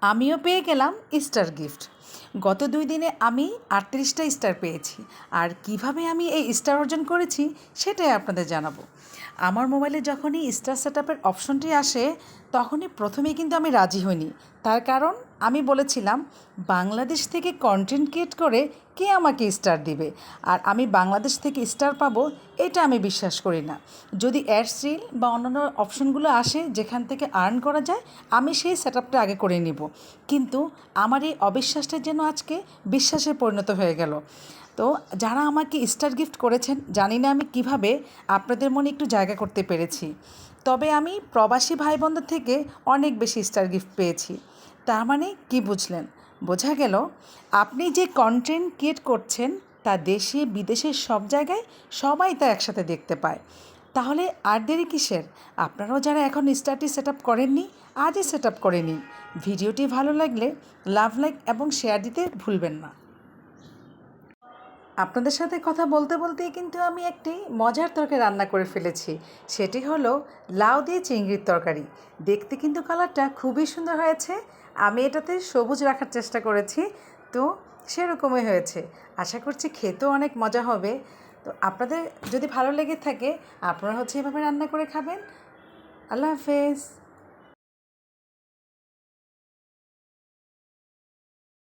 আমিও পেয়ে গেলাম স্টার গিফট। গত 2 দিনে আমি 38টা স্টার পেয়েছি। আর কিভাবে আমি এই স্টার অর্জন করেছি সেটাই আপনাদের জানাবো। আমার মোবাইলে যখনই স্টার সেটআপের অপশনটি আসে তখনই প্রথমেই কিন্তু আমি রাজি হইনি। তার কারণ আমি বলেছিলাম বাংলাদেশ থেকে কন্টেন্ট ক্রিয়েট করে কে আমাকে স্টার দিবে, আর আমি বাংলাদেশ থেকে স্টার পাবো এটা আমি বিশ্বাস করি না। যদি অ্যাডস রিল বা অন্যান্য অপশনগুলো আসে যেখান থেকে আর্ন করা যায়, আমি সেই সেটআপটা আগে করে নিব। কিন্তু আমার এই অবিশ্বাসটা যেন আজকে বিশ্বাসে পরিণত হয়ে গেল। তো যারা আমাকে স্টার গিফট করেছেন, জানি না আমি কিভাবে আপনাদের মনে একটু জায়গা করতে পেরেছি। তবে আমি প্রবাসী ভাই বোনদের থেকে অনেক বেশি স্টার গিফট পেয়েছি। তার মানে কি বুঝলেন? বোঝা গেল আপনি যে কন্টেন্ট ক্রিয়েট করছেন তা দেশে বিদেশে সব জায়গায় সবাই তা একসাথে দেখতে পায়। তাহলে আর দেরি কিসের? আপনারাও যারা এখন স্টারটি সেট আপ করেননি, আজই সেট আপ করে নিন। ভিডিওটি ভালো লাগলে লাভ, লাইক এবং শেয়ার দিতে ভুলবেন না। আপনাদের সাথে কথা বলতে বলতেই কিন্তু আমি একটি মজার তরকারি রান্না করে ফেলেছি। সেটি হলো লাউ দিয়ে চিংড়ির তরকারি। দেখতে কিন্তু কালারটা খুবই সুন্দর হয়েছে। আমি এটাতে সবুজ রাখার চেষ্টা করেছি, তো সেরকমই হয়েছে। আশা করছি খেতেও অনেক মজা হবে। তো আপনাদের যদি ভালো লেগে থাকে আপনারা এভাবে রান্না করে খাবেন। আল্লাহ হাফেজ।